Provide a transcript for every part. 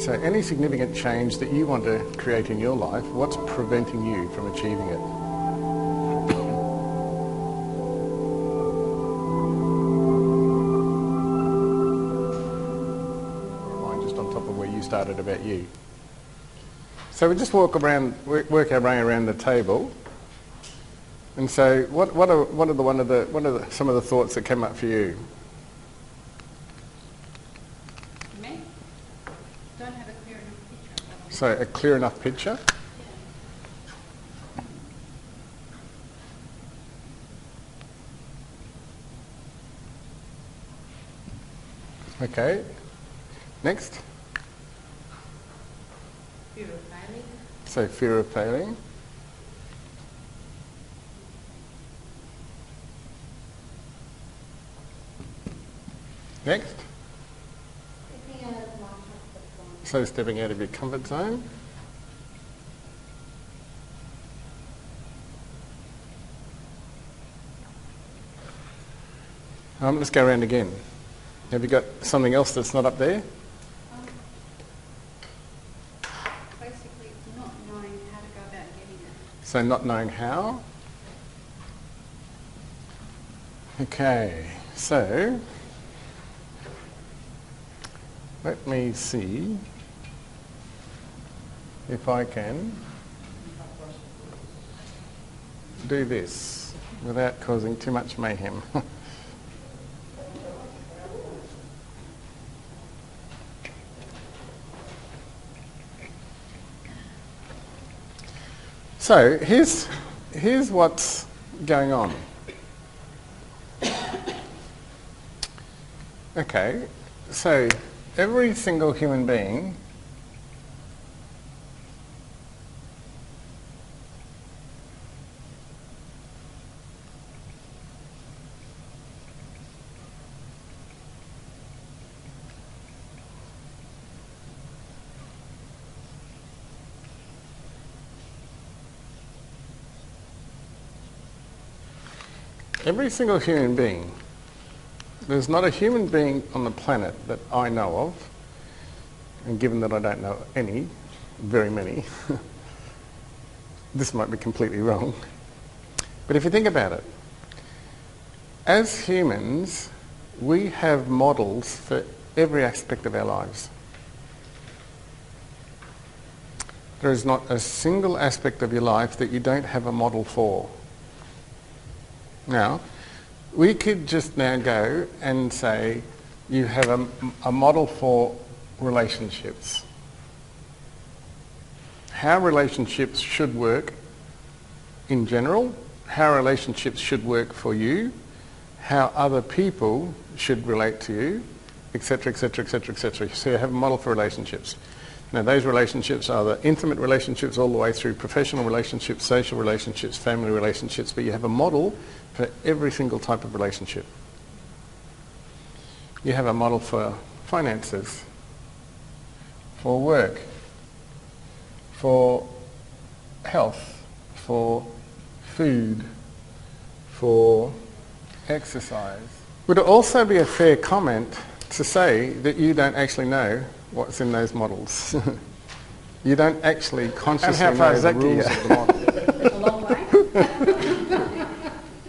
So any significant change that you want to create in your life, what's preventing you from achieving it? Started about you. So we just work our brain around the table, and so what are some of the thoughts that came up for you? Me? Don't have a clear enough picture. So a clear enough picture. Okay. Next. Fear of failing. So fear of failing. Next. So stepping out of your comfort zone. Let's go around again. Have you got something else that's not up there? Basically, not knowing how to go about getting it. So not knowing how. Okay, so let me see if I can do this without causing too much mayhem. So here's what's going on. Okay, so every single human being there's not a human being on the planet that I know of, and given that I don't know any, very many, this might be completely wrong, but if you think about it, as humans, we have models for every aspect of our lives. There is not a single aspect of your life that you don't have a model for. Now, we could just now go and say you have a model for relationships. How relationships should work in general, how relationships should work for you, how other people should relate to you, etc., etc., etc., etc. So you have a model for relationships. Now those relationships are the intimate relationships all the way through professional relationships, social relationships, family relationships, but you have a model for every single type of relationship. You have a model for finances, for work, for health, for food, for exercise. Would it also be a fair comment to say that you don't actually know what's in those models? You don't actually consciously know the rules of the model. It's a long way.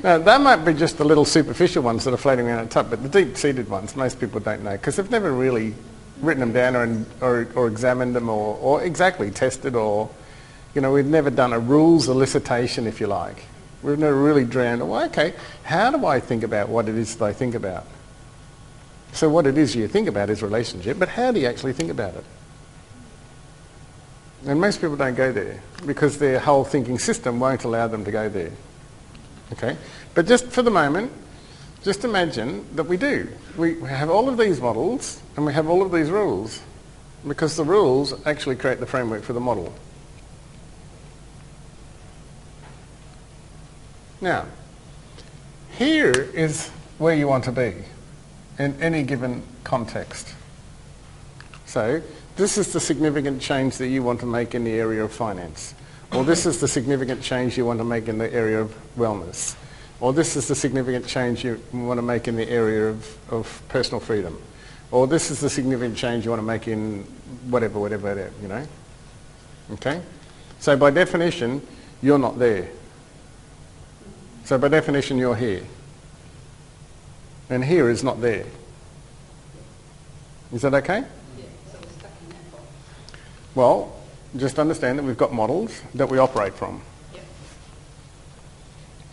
Now, that might be just the little superficial ones that are floating around at the top, but the deep-seated ones, most people don't know, because they've never really written them down or examined them or exactly tested or, you know, we've never done a rules elicitation, if you like. We've never really drowned, well, okay, how do I think about what it is that I think about? So what it is you think about is relationship, but how do you actually think about it? And most people don't go there because their whole thinking system won't allow them to go there. Okay? But just for the moment, just imagine that we do. We have all of these models and we have all of these rules because the rules actually create the framework for the model. Now, here is where you want to be in any given context. So, this is the significant change that you want to make in the area of finance. Or this is the significant change you want to make in the area of wellness. Or this is the significant change you want to make in the area of personal freedom. Or this is the significant change you want to make in whatever, you know. Okay? So by definition, you're not there. So by definition, you're here. And here is not there. Is that okay? Yeah, so we're stuck in that box. Well, just understand that we've got models that we operate from. Yep.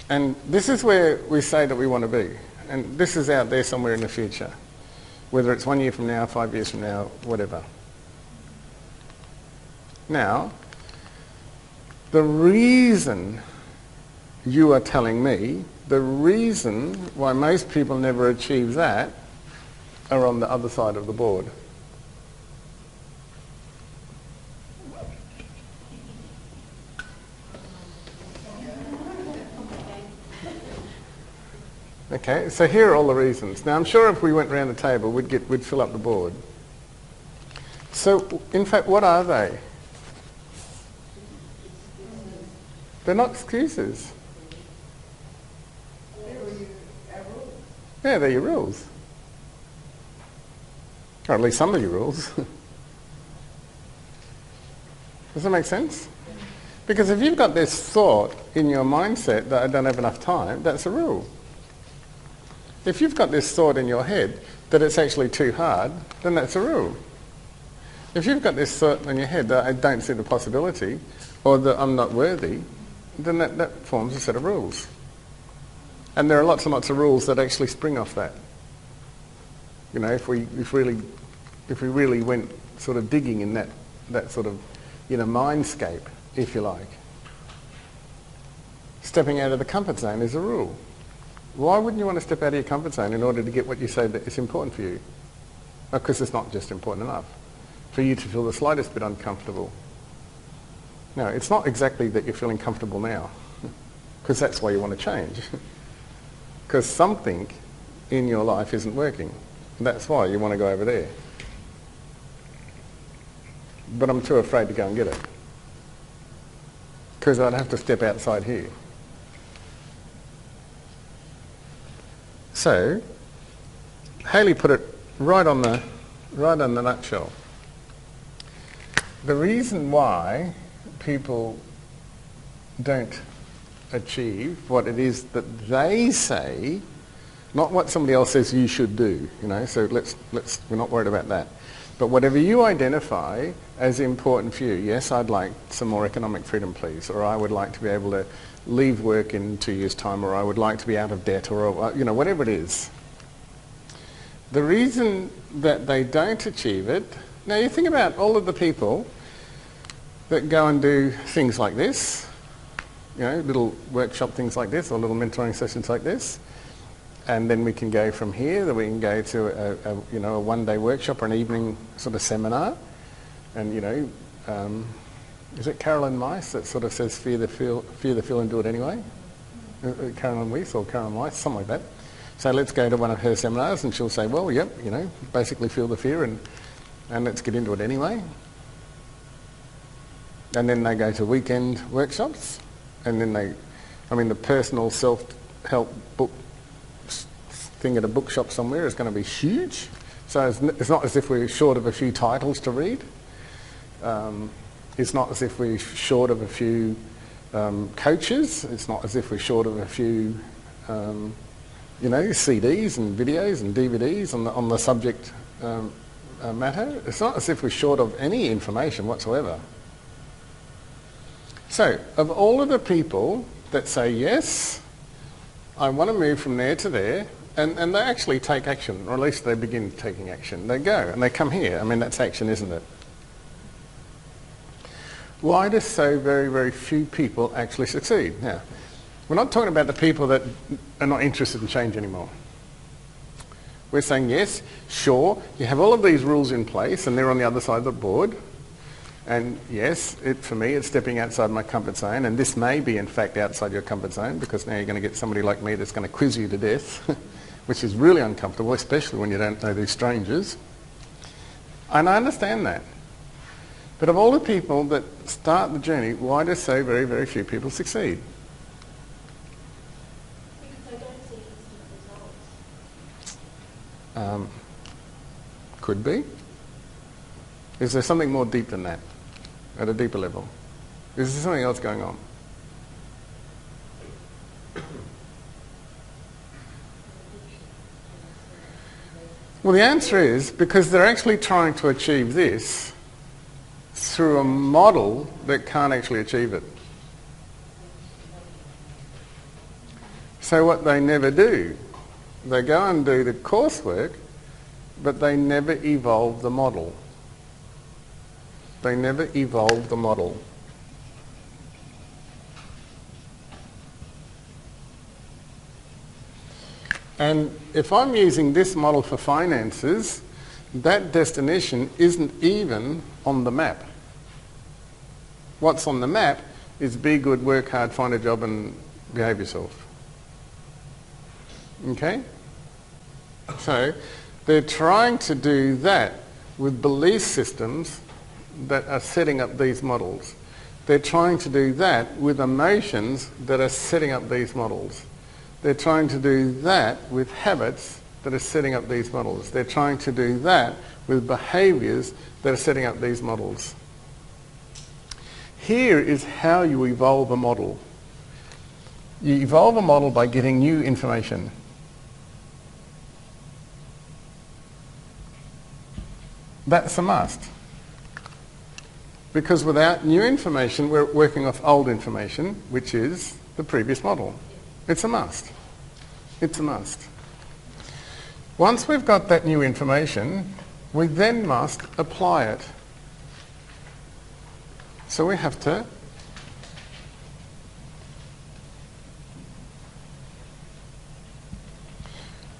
And this is where we say that we want to be. And this is out there somewhere in the future. Whether it's 1 year from now, 5 years from now, whatever. Now, the reason you are telling me, the reason why most people never achieve that are on the other side of the board. Okay, so here are all the reasons. Now I'm sure if we went around the table we'd fill up the board. So in fact, what are they? They're not excuses. Yeah, they're your rules. Or at least some of your rules. Does that make sense? Because if you've got this thought in your mindset that I don't have enough time, that's a rule. If you've got this thought in your head that it's actually too hard, then that's a rule. If you've got this thought in your head that I don't see the possibility, or that I'm not worthy, then that forms a set of rules. And there are lots and lots of rules that actually spring off that. You know, if we really went sort of digging in that sort of, you know, mindscape, if you like. Stepping out of the comfort zone is a rule. Why wouldn't you want to step out of your comfort zone in order to get what you say that is important for you? Because it's not just important enough. For you to feel the slightest bit uncomfortable. No, it's not exactly that you're feeling comfortable now. Because that's why you want to change. Because something in your life isn't working. That's why you want to go over there. But I'm too afraid to go and get it. Because I'd have to step outside here. So, Haley put it right on the nutshell. The reason why people don't achieve what it is that they say, not what somebody else says you should do, you know, so we're not worried about that. But whatever you identify as important for you, yes, I'd like some more economic freedom, please, or I would like to be able to leave work in 2 years' time, or I would like to be out of debt, or, you know, whatever it is. The reason that they don't achieve it, now you think about all of the people that go and do things like this, you know, little workshop things like this, or little mentoring sessions like this, and then we can go from here, that we can go to a one-day workshop or an evening sort of seminar, and, you know, is it Carolyn Weiss that sort of says fear the feel and do it anyway? Carolyn Weiss or Carolyn Weiss, something like that. So let's go to one of her seminars and she'll say, well, yep, you know, basically feel the fear and let's get into it anyway. And then they go to weekend workshops, and then the personal self-help book thing at a bookshop somewhere is going to be huge. So it's not as if we're short of a few titles to read. It's not as if we're short of a few coaches. It's not as if we're short of a few, CDs and videos and DVDs on the subject matter. It's not as if we're short of any information whatsoever. So, of all of the people that say, yes, I want to move from there to there, and they actually take action, or at least they begin taking action. They go and they come here. I mean, that's action, isn't it? Why do so very, very few people actually succeed? Now, we're not talking about the people that are not interested in change anymore. We're saying, yes, sure, you have all of these rules in place and they're on the other side of the board. And yes, for me, it's stepping outside my comfort zone, and this may be, in fact, outside your comfort zone, because now you're going to get somebody like me that's going to quiz you to death, which is really uncomfortable, especially when you don't know these strangers. And I understand that. But of all the people that start the journey, why do so very, very few people succeed? Because they don't see instant results. Could be. Is there something more deep than that, at a deeper level? Is there something else going on? Well, the answer is because they're actually trying to achieve this through a model that can't actually achieve it. So what they never do, they go and do the coursework, but they never evolve the model. They never evolve the model. And if I'm using this model for finances, that destination isn't even on the map. What's on the map is be good, work hard, find a job and behave yourself. Okay? So they're trying to do that with belief systems that are setting up these models. They're trying to do that with emotions that are setting up these models. They're trying to do that with habits that are setting up these models. They're trying to do that with behaviours that are setting up these models. Here is how you evolve a model. You evolve a model by getting new information. That's a must. Because without new information, we're working off old information, which is the previous model. It's a must. It's a must. Once we've got that new information, we then must apply it. So we have to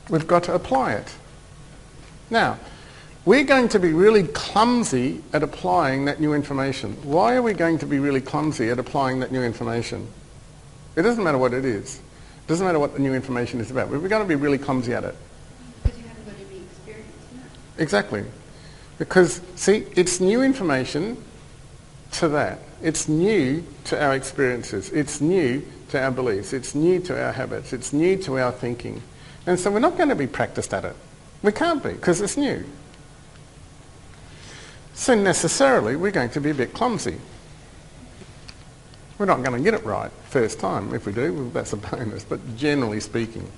we've got to apply it. Now, we're going to be really clumsy at applying that new information. Why are we going to be really clumsy at applying that new information? It doesn't matter what it is. It doesn't matter what the new information is about. We're going to be really clumsy at it. Because you haven't got any experience in it. Exactly. Because, see, it's new information to that. It's new to our experiences. It's new to our beliefs. It's new to our habits. It's new to our thinking. And so we're not going to be practiced at it. We can't be, because it's new. So necessarily, we're going to be a bit clumsy. We're not going to get it right first time. If we do, well, that's a bonus, but generally speaking.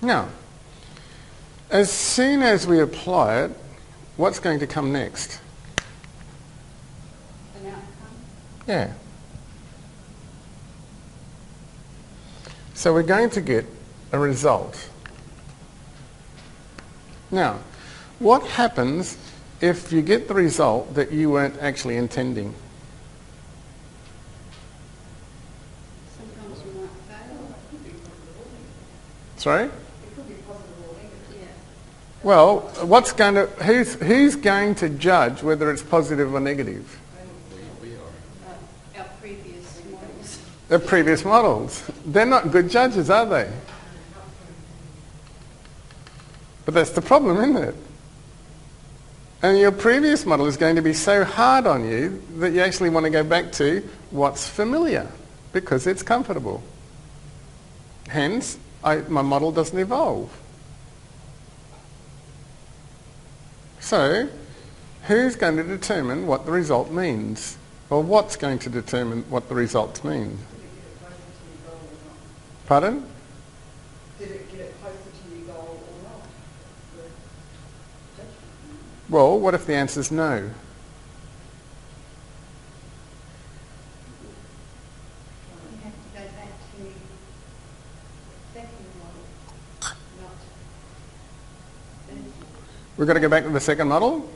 Now, as soon as we apply it, what's going to come next? An outcome. Yeah. So we're going to get a result. Now, what happens if you get the result that you weren't actually intending? Sometimes you might fail. Sorry? It could be positive or negative. Yeah. Well, who's going to judge whether it's positive or negative? Our previous models. The previous models. They're not good judges, are they? But that's the problem, isn't it? And your previous model is going to be so hard on you that you actually want to go back to what's familiar because it's comfortable. Hence, my model doesn't evolve. So, who's going to determine what the result means? Or what's going to determine what the results mean? Pardon? Did it get it closer to your goal or not? Well, what if the answer's no? You have to go back to the second model, not this. We've got to go back to the second model?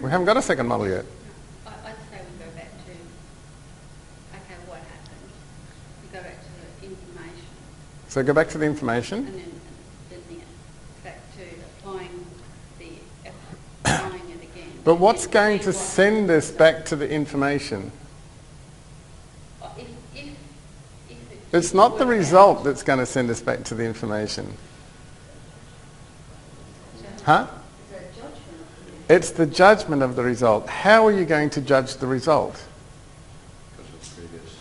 We haven't got a second model yet. I'd say we go back to, okay, what happened? We go back to the information So go back to the information. and then back to applying it again. But what's And going then to what- send us back to the information? If It's not the worked out- result that's going to send us back to the information. Huh? Is that judgment? It's the judgment of the result. How are you going to judge the result? Because of previous.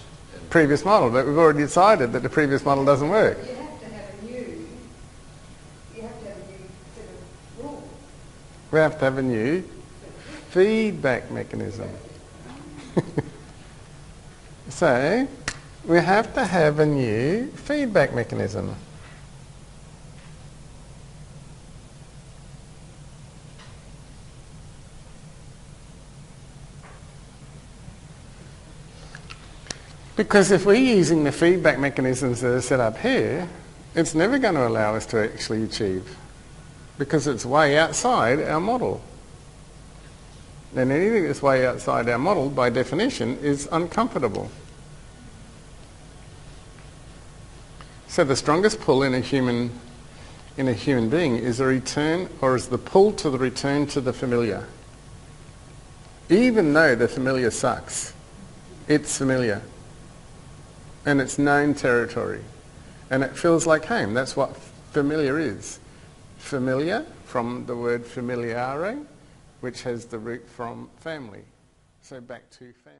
Previous model, but we've already decided that the previous model doesn't work. You have to have a We have to have a new feedback mechanism. So, we have to have a new feedback mechanism. Because if we're using the feedback mechanisms that are set up here, it's never going to allow us to actually achieve, because it's way outside our model. And anything that's way outside our model, by definition, is uncomfortable. So the strongest pull in a human being is a return, or is the pull to the return to the familiar. Even though the familiar sucks, it's familiar. And it's known territory. And it feels like home. That's what familiar is. Familiar, from the word familiare, which has the root from family. So back to family.